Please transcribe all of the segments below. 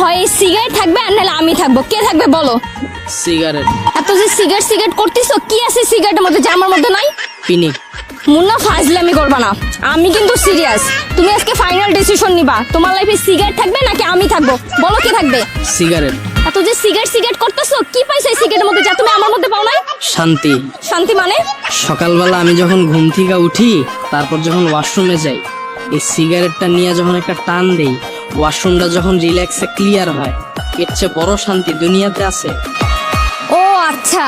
হয় সিগারেট থাকবে আর নাহলে আমি থাকবো। কে থাকবে বলো? সিগারেট। এত যে সিগারেট করতেছো, কি আছে সিগারেটের মধ্যে যে আমার মধ্যে নাই? পিনি। মুন্না ফাজলামি করবা না, আমি কিন্তু সিরিয়াস। তুমি আজকে ফাইনাল ডিসিশন নিবা, তোমার লাইফে সিগারেট থাকবে নাকি আমি থাকবো? বলো কে থাকবে? সিগারেট। এত যে সিগারেট করতেছো, কি পাইছো এই সিগারেটের মধ্যে যা তুমি আমার মধ্যে পাও নাই? শান্তি। শান্তি মানে? সকালবেলা আমি যখন ঘুম থেকে উঠি, তারপর যখন ওয়াশরুমে যাই, এই সিগারেটটা নিয়ে যখন একটা টান দেই, ওয়াশরুমটা যখন রিল্যাক্সে ক্লিয়ার হয়, এর চেয়ে বড় শান্তি দুনিয়াতে আছে? ও আচ্ছা,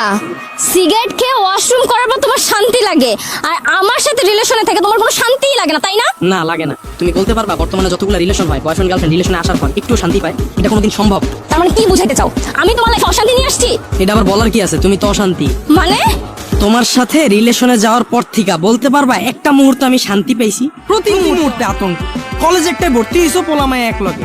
সিগারেট খেয়ে ওয়াশরুম করার পর তোমার শান্তি লাগে, আর আমার সাথে রিলেশনে থেকে তোমার কোনো শান্তিই লাগে না, তাই না? না, লাগে না। তুমি বলতে পারবা বর্তমানে যতগুলো রিলেশন হয়, বয়ফ্রেন্ড গার্লফ্রেন্ড রিলেশনে আসার পর একটু শান্তি পায়? এটা কোনোদিন সম্ভব? তার মানে কি বুঝাইতে চাও? আমি তোমার লাইফে অশান্তি নিয়ে আসছি? এটা আবার বলার কি আছে? তুমি তো অশান্তি। মানে? তোমার সাথে রিলেশনে যাওয়ার পর থেকে বলতে পারবা একটা মুহূর্ত আমি শান্তি পেয়েছি? প্রতি মুহূর্তে আতঙ্ক। কলেজে একটা ভর্তি হইছো পোলামায় এক লগে,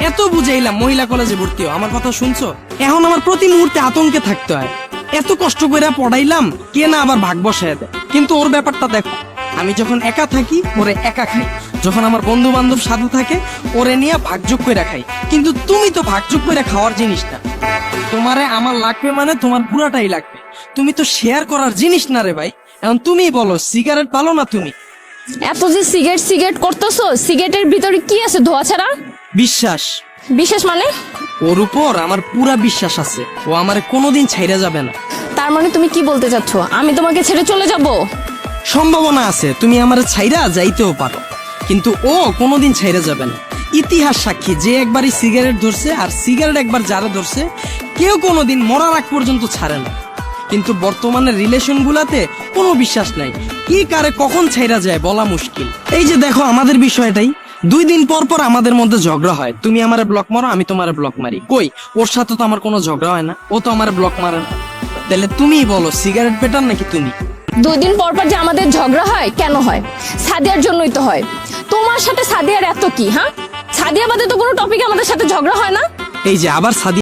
এত বুঝাইলাম মহিলা কলেজে ভর্তি হও, আমার কথা শুনছো? এখন আমার প্রতি মুহূর্তে আতঙ্কে থাকতে হয়। এত কষ্ট করে পড়াইলাম, কে না আবার ভাগ বসায় দেয়। কিন্তু ওর ব্যাপারটা দেখো, আমি যখন একা থাকি ওরে একা খাই, যখন আমার বন্ধু বান্ধব সাথে থাকে ওরে নিয়ে ভাগযোগ করে খাই। কিন্তু তুমি তো ভাগযোগ করে খাওয়ার জিনিস না। তোমারে আমার লাগবে মানে তোমার পুরাটাই লাগবে। তুমি তো শেয়ার করার জিনিস না রে ভাই। এখন তুমি বলো, সিগারেট পালো না তুমি? এত যে সিগারেট করতেছো, সিগারেটের ভিতরে কি আছে ধোয়া ছাড়া? বিশ্বাস। বিশেষ মানে? ওর উপর আমার পুরা বিশ্বাস আছে, ও আমারে কোনোদিন ছাইরা যাবে না। তার মানে তুমি কি বলতে চাচ্ছ, আমি তোমাকে ছেড়ে চলে যাব? সম্ভাবনা আছে তুমি আমারে ছাইরা যাইতেও পারো, কিন্তু ও কোনোদিন ছাইরা যাবে না। ইতিহাস সাক্ষী, যে একবারই সিগারেট ধরছে আর সিগারেট একবার যারা ধরছে, কেউ কোনোদিন মরার আগ পর্যন্ত ছাড়ে না। কিন্তু বর্তমানে রিলেশন গুলাতে কোনো বিশ্বাস নাই, কি কারে কখন ছাইরা যায় বলা মুশকিল। এই যে দেখো আমাদের বিষয়টাই, 2 দিন পর পর আমাদের মধ্যে ঝগড়া হয়। তুমি আমারে ব্লক মারো, আমি তোমারে ব্লক মারি। কই, ওর সাথে তো আমার কোনো ঝগড়া হয় না, ও তো আমারে ব্লক মারে না। তাহলে তুমিই বলো, সিগারেট বেটার নাকি তুমি? 2 দিন পর পর যে আমাদের ঝগড়া হয়, কেন হয়? সাদিয়ার জন্যই তো হয়। তোমার সাথে সাদিয়ার এত কি? হ্যাঁ, সাদিয়া বাদে তো কোনো টপিকে আমাদের সাথে ঝগড়া হয় না। এই যে আবার সাদি